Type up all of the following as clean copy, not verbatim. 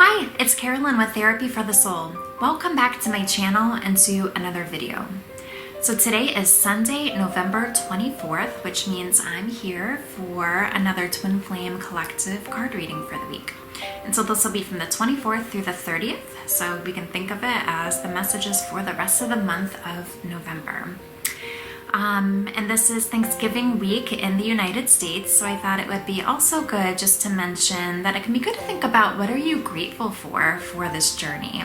Hi, it's Carolyn with Therapy for the Soul. Welcome back to my channel and to another video. So today is Sunday, November 24th, which means I'm here for another Twin Flame Collective card reading for the week. And so this will be from the 24th through the 30th, so we can think of it as the messages for the rest of the month of November. And this is Thanksgiving week in the United States, so I thought it would be also good just to mention that it can be good to think about what are you grateful for this journey.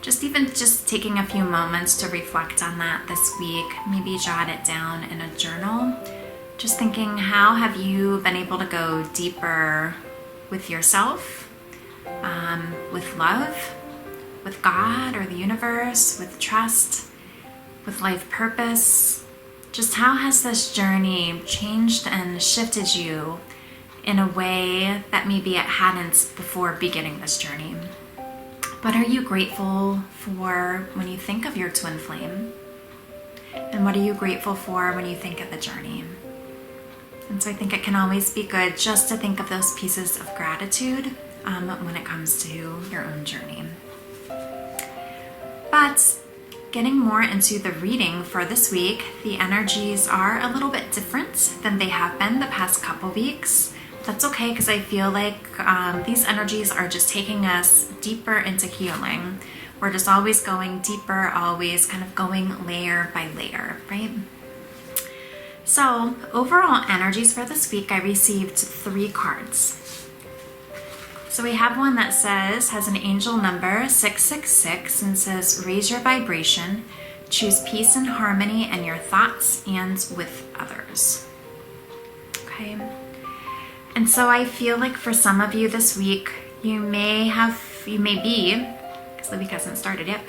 Just taking a few moments to reflect on that this week, maybe jot it down in a journal. Just thinking, how have you been able to go deeper with yourself, with love, with God or the universe, with trust, with life purpose? Just how has this journey changed and shifted you in a way that maybe it hadn't before beginning this journey? What are you grateful for when you think of your twin flame? And what are you grateful for when you think of the journey? And so I think it can always be good just to think of those pieces of gratitude when it comes to your own journey. But getting more into the reading for this week, the energies are a little bit different than they have been the past couple weeks. That's okay, because I feel like these energies are just taking us deeper into healing. We're just always going deeper, always kind of going layer by layer, right? So overall energies for this week, I received 3 cards. So we have one that has an angel number 666 and says, raise your vibration, choose peace and harmony in your thoughts and with others. Okay. And so I feel like for some of you this week, you may be, because the week hasn't started yet,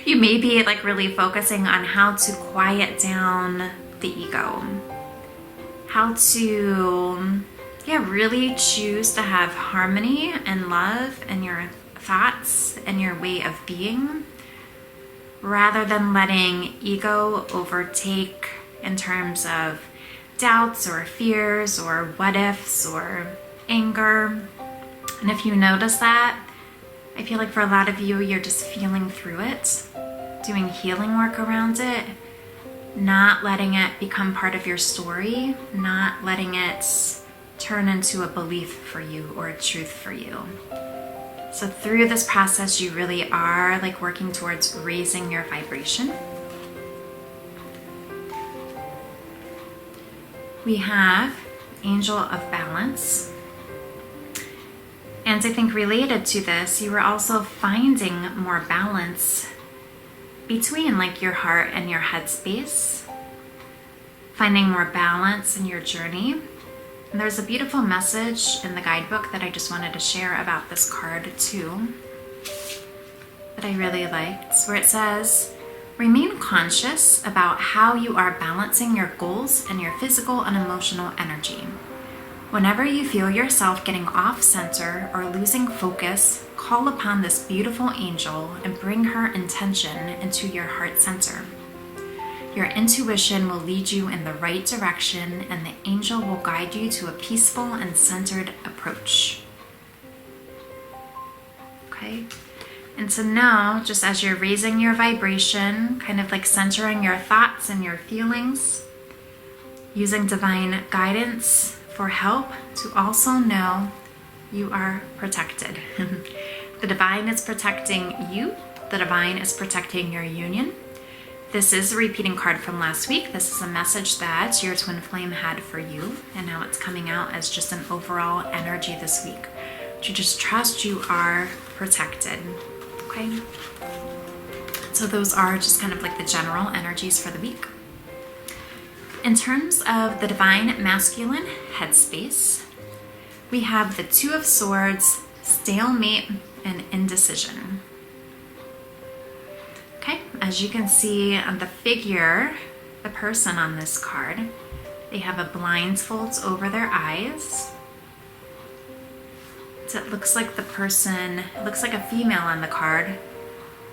you may be like really focusing on how to quiet down the ego, how to really choose to have harmony and love in your thoughts and your way of being, rather than letting ego overtake in terms of doubts or fears or what ifs or anger. And if you notice that, I feel like for a lot of you, you're just feeling through it, doing healing work around it, not letting it become part of your story, not letting it turn into a belief for you or a truth for you. So through this process, you really are like working towards raising your vibration. We have Angel of Balance. And I think related to this, you are also finding more balance between like your heart and your head space, finding more balance in your journey. And there's a beautiful message in the guidebook that I just wanted to share about this card too, that I really liked, where it says, remain conscious about how you are balancing your goals and your physical and emotional energy. Whenever you feel yourself getting off center or losing focus, call upon this beautiful angel and bring her intention into your heart center. Your intuition will lead you in the right direction, and the angel will guide you to a peaceful and centered approach. Okay? And so now, just as you're raising your vibration, kind of like centering your thoughts and your feelings, using divine guidance for help to also know you are protected. The divine is protecting you. The divine is protecting your union. This is a repeating card from last week. This is a message that your twin flame had for you, and now it's coming out as just an overall energy this week. To just trust you are protected. Okay? So those are just kind of like the general energies for the week. In terms of the divine masculine headspace, we have the 2 of Swords, stalemate, and indecision. Okay, as you can see on the figure, the person on this card, they have a blindfold over their eyes. So it looks like the person, it looks like a female on the card,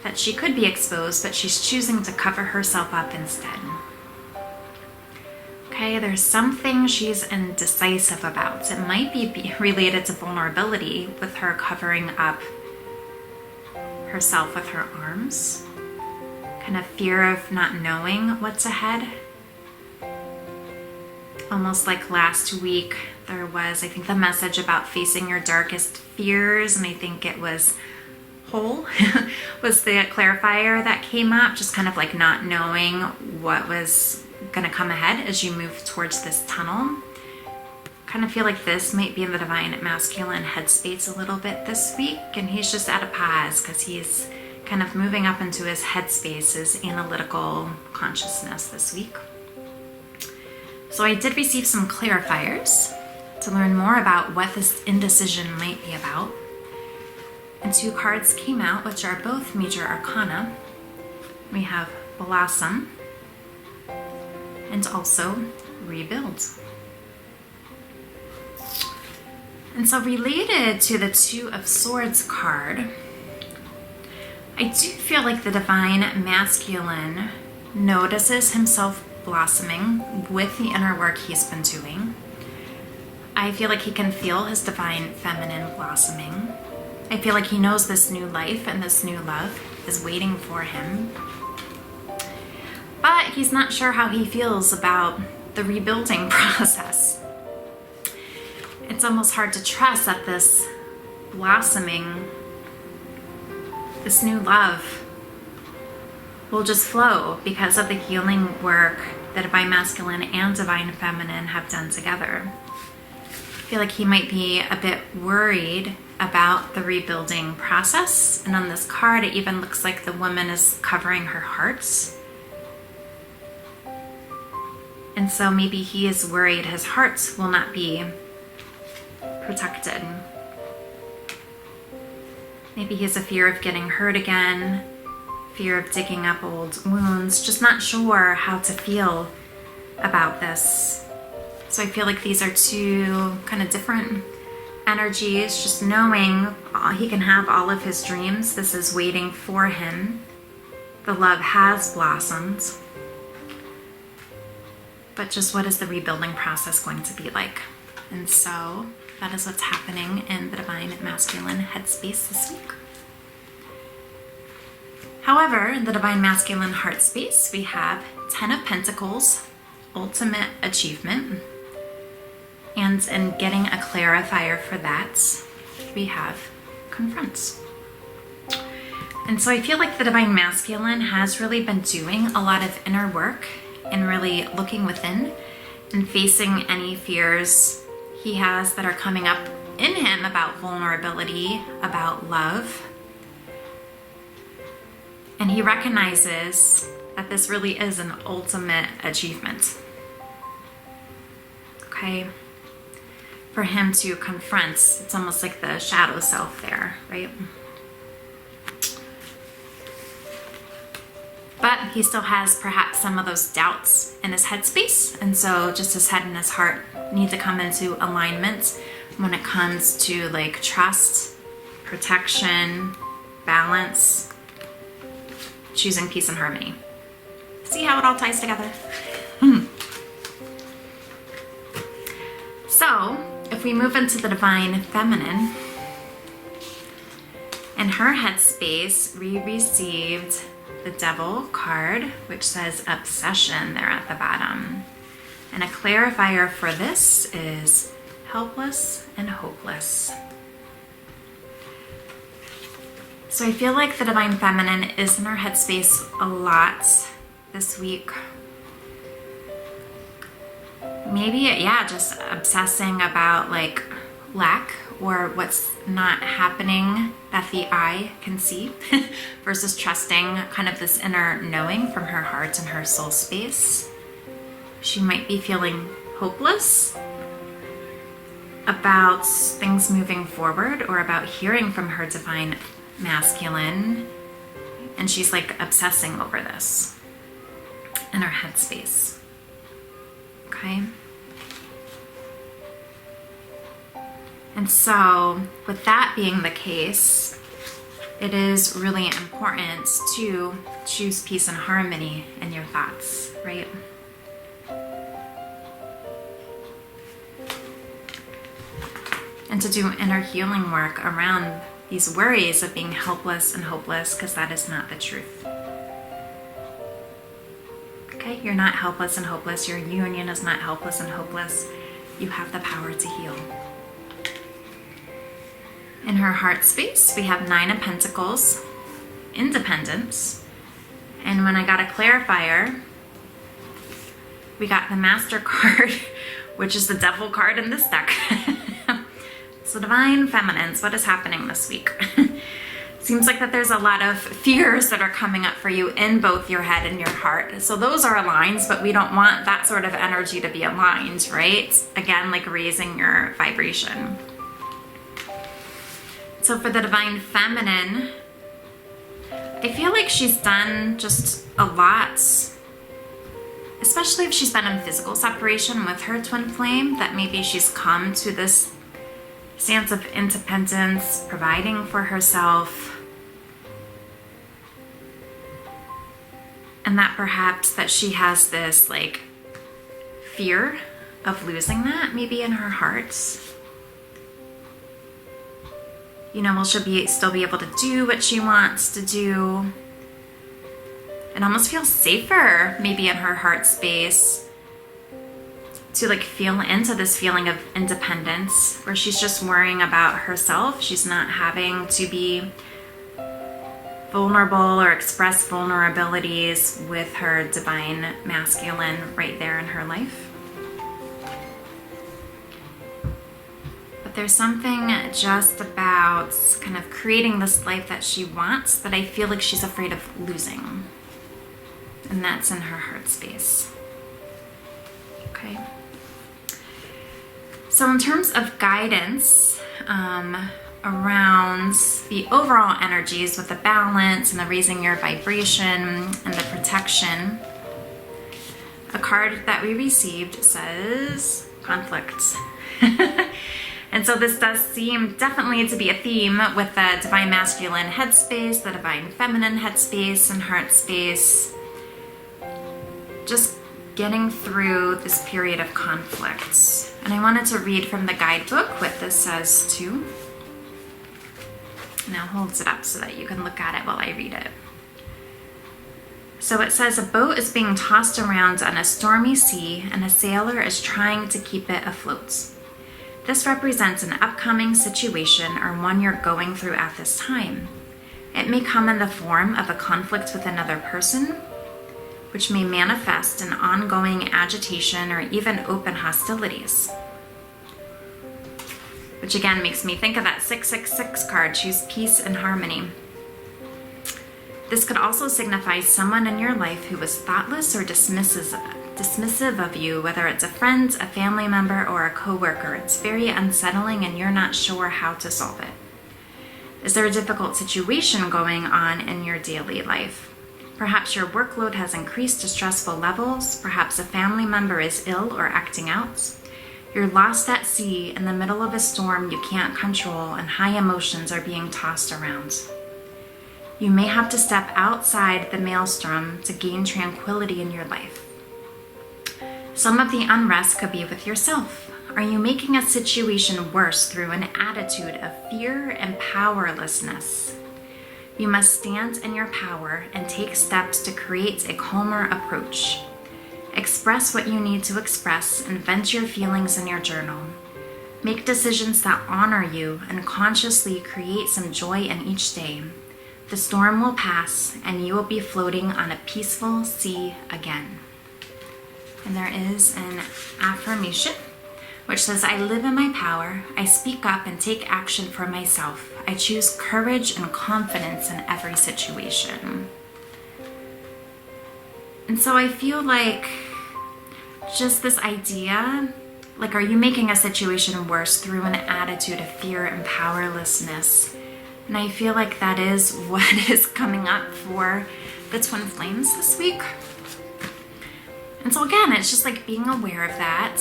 that she could be exposed, but she's choosing to cover herself up instead. Okay, Okay, there's something she's indecisive about. It might be related to vulnerability with her covering up herself with her arms. Kind of fear of not knowing what's ahead. Almost like last week, there was, I think, the message about facing your darkest fears, and I think it was whole was the clarifier that came up, just kind of like not knowing what was going to come ahead as you move towards this tunnel. Kind of feel like this might be in the divine masculine headspace a little bit this week, and he's just at a pause because he's kind of moving up into his headspace, his analytical consciousness this week. So I did receive some clarifiers to learn more about what this indecision might be about. And 2 cards came out, which are both major arcana. We have Blossom and also Rebuild. And so related to the 2 of Swords card, I do feel like the divine masculine notices himself blossoming with the inner work he's been doing. I feel like he can feel his divine feminine blossoming. I feel like he knows this new life and this new love is waiting for him. But he's not sure how he feels about the rebuilding process. It's almost hard to trust that this blossoming, this new love will just flow because of the healing work that divine masculine and divine feminine have done together. I feel like he might be a bit worried about the rebuilding process. And on this card, it even looks like the woman is covering her heart. And so maybe he is worried his heart will not be protected. Maybe he has a fear of getting hurt again, fear of digging up old wounds, just not sure how to feel about this. So I feel like these are 2 kind of different energies, just knowing he can have all of his dreams. This is waiting for him. The love has blossomed. But just what is the rebuilding process going to be like? And so that is what's happening in the divine masculine headspace this week. However, in the divine masculine heart space, we have 10 of Pentacles, ultimate achievement. And in getting a clarifier for that, we have confronts. And so I feel like the divine masculine has really been doing a lot of inner work and really looking within and facing any fears he has that are coming up in him about vulnerability, about love. And he recognizes that this really is an ultimate achievement. Okay? For him to confront, it's almost like the shadow self there, right? But he still has perhaps some of those doubts in his headspace. And so just his head and his heart need to come into alignment when it comes to like trust, protection, balance, choosing peace and harmony. See how it all ties together? So if we move into the divine feminine, in her headspace, we received the Devil card, which says obsession there at the bottom. And a clarifier for this is helpless and hopeless. So I feel like the divine feminine is in her headspace a lot this week. Maybe, just obsessing about like lack or what's not happening that the eye can see versus trusting kind of this inner knowing from her heart and her soul space. She might be feeling hopeless about things moving forward or about hearing from her divine masculine, and she's like obsessing over this in her headspace. Okay? And so, with that being the case, it is really important to choose peace and harmony in your thoughts, right? and to do inner healing work around these worries of being helpless and hopeless, because that is not the truth. Okay, you're not helpless and hopeless. Your union is not helpless and hopeless. You have the power to heal. In her heart space, we have 9 of Pentacles, independence. And when I got a clarifier, we got the Master card, which is the Devil card in this deck. So Divine Feminines, what is happening this week? Seems like that there's a lot of fears that are coming up for you in both your head and your heart. So those are aligned, but we don't want that sort of energy to be aligned, right? Again, like raising your vibration. So for the Divine Feminine, I feel like she's done just a lot, especially if she's been in physical separation with her twin flame, that maybe she's come to this stance of independence, providing for herself, and that perhaps that she has this like fear of losing that maybe in her heart. You know, will she still be able to do what she wants to do and almost feel safer maybe in her heart space to like feel into this feeling of independence where she's just worrying about herself. She's not having to be vulnerable or express vulnerabilities with her divine masculine right there in her life. But there's something just about kind of creating this life that she wants that I feel like she's afraid of losing. And that's in her heart space. Okay. So in terms of guidance around the overall energies with the balance and the raising your vibration and the protection, a card that we received says conflict. And so this does seem definitely to be a theme with the divine masculine headspace, the divine feminine headspace and heart space. Just getting through this period of conflict. And I wanted to read from the guidebook what this says too. Now holds it up so that you can look at it while I read it. So it says, a boat is being tossed around on a stormy sea and a sailor is trying to keep it afloat. This represents an upcoming situation or one you're going through at this time. It may come in the form of a conflict with another person, which may manifest in ongoing agitation or even open hostilities. Which again makes me think of that 666 card, choose peace and harmony. This could also signify someone in your life who was thoughtless or dismissive of you, whether it's a friend, a family member, or a coworker. It's very unsettling and you're not sure how to solve it. Is there a difficult situation going on in your daily life? Perhaps your workload has increased to stressful levels. Perhaps a family member is ill or acting out. You're lost at sea in the middle of a storm you can't control and high emotions are being tossed around. You may have to step outside the maelstrom to gain tranquility in your life. Some of the unrest could be with yourself. Are you making a situation worse through an attitude of fear and powerlessness? You must stand in your power and take steps to create a calmer approach. Express what you need to express and vent your feelings in your journal. Make decisions that honor you and consciously create some joy in each day. The storm will pass and you will be floating on a peaceful sea again. And there is an affirmation which says, I live in my power. I speak up and take action for myself. I choose courage and confidence in every situation. And so I feel like just this idea, like, are you making a situation worse through an attitude of fear and powerlessness? And I feel like that is what is coming up for the twin flames this week. And so again, it's just like being aware of that,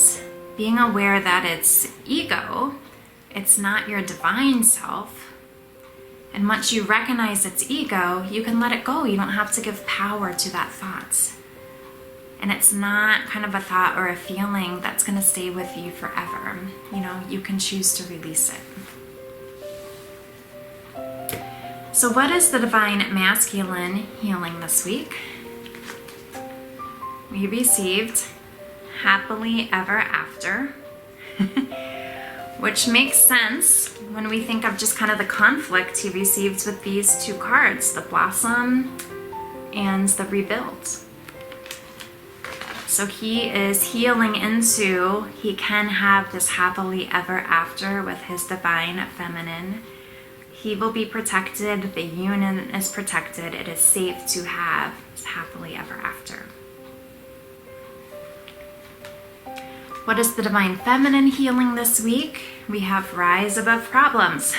being aware that it's ego, it's not your divine self. And once you recognize it's ego, you can let it go. You don't have to give power to that thought. And it's not kind of a thought or a feeling that's going to stay with you forever. You know, you can choose to release it. So what is the divine masculine healing this week? We received happily ever after, which makes sense when we think of just kind of the conflict he received with these two cards, the blossom and the rebuild. So he is healing into, he can have this happily ever after with his divine feminine. He will be protected, the union is protected, it is safe to have happily ever after. What is the divine feminine healing this week? We have rise above problems,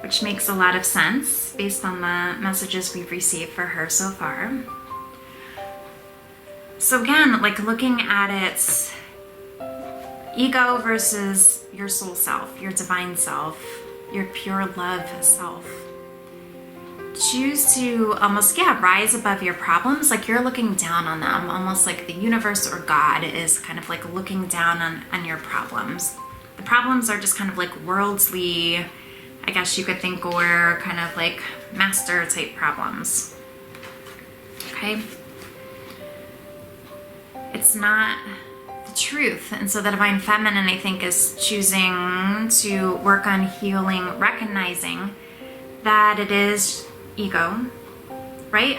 which makes a lot of sense based on the messages we've received for her so far. So again, like looking at it, ego versus your soul self, your divine self, your pure love self. Choose to almost, rise above your problems, like you're looking down on them, almost like the universe or God is kind of like looking down on your problems. The problems are just kind of like worldly, I guess you could think, or kind of like master type problems. Okay? It's not the truth. And so the divine feminine, I think, is choosing to work on healing, recognizing that it is ego, right?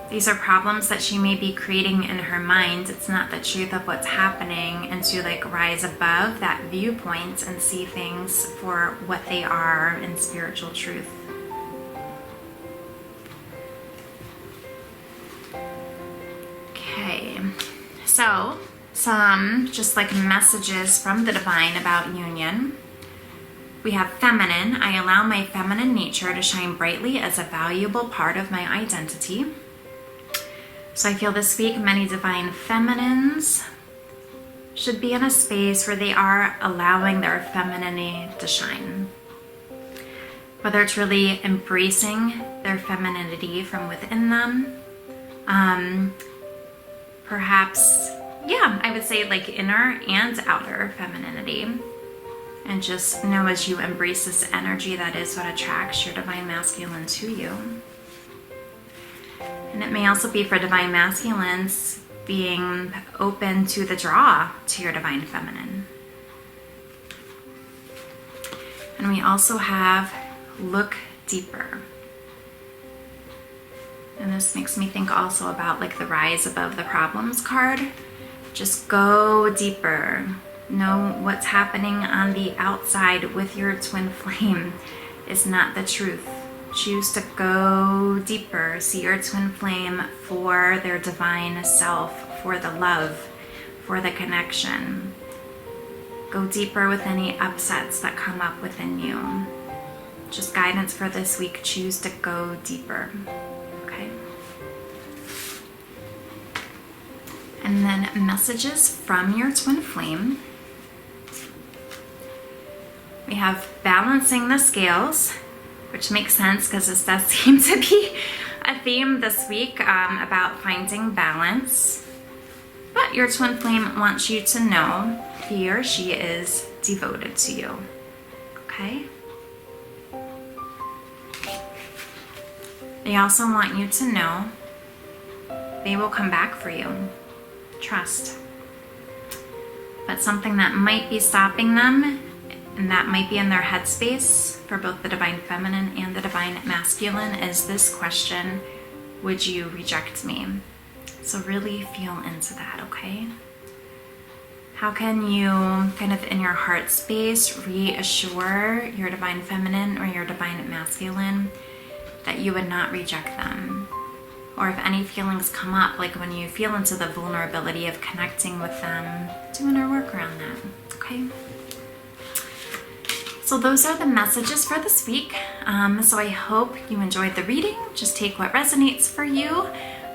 These are problems that she may be creating in her mind. It's not the truth of what's happening, and to like rise above that viewpoint and see things for what they are in spiritual truth. Okay, so some just like messages from the divine about union. We have feminine. I allow my feminine nature to shine brightly as a valuable part of my identity. So I feel this week many divine feminines should be in a space where they are allowing their femininity to shine. Whether it's really embracing their femininity from within them. Perhaps, I would say like inner and outer femininity. And just know as you embrace this energy, that is what attracts your divine masculine to you. And it may also be for divine masculines being open to the draw to your divine feminine. And we also have look deeper. And this makes me think also about like the rise above the problems card. Just go deeper. Know what's happening on the outside with your twin flame is not the truth. Choose to go deeper. See your twin flame for their divine self, for the love, for the connection. Go deeper with any upsets that come up within you. Just guidance for this week. Choose to go deeper. Okay? And then messages from your twin flame. We have balancing the scales, which makes sense because this does seem to be a theme this week about finding balance. But your twin flame wants you to know he or she is devoted to you. Okay? They also want you to know they will come back for you. Trust. But something that might be stopping them, and that might be in their headspace for both the divine feminine and the divine masculine, is this question: would you reject me? So really feel into that, okay? How can you kind of in your heart space reassure your divine feminine or your divine masculine that you would not reject them? Or if any feelings come up, like when you feel into the vulnerability of connecting with them, do inner work around that, okay? So those are the messages for this week. So I hope you enjoyed the reading. Just take what resonates for you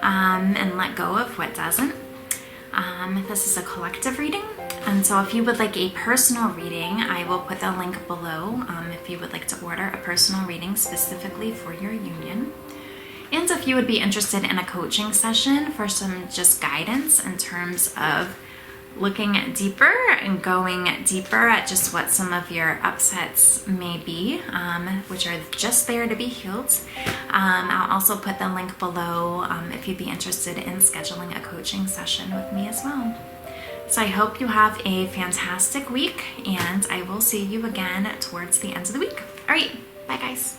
and let go of what doesn't. This is a collective reading. And so if you would like a personal reading, I will put the link below if you would like to order a personal reading specifically for your union. And if you would be interested in a coaching session for some just guidance in terms of looking deeper and going deeper at just what some of your upsets may be, which are just there to be healed. I'll also put the link below if you'd be interested in scheduling a coaching session with me as well. So I hope you have a fantastic week, and I will see you again towards the end of the week. All right, bye guys.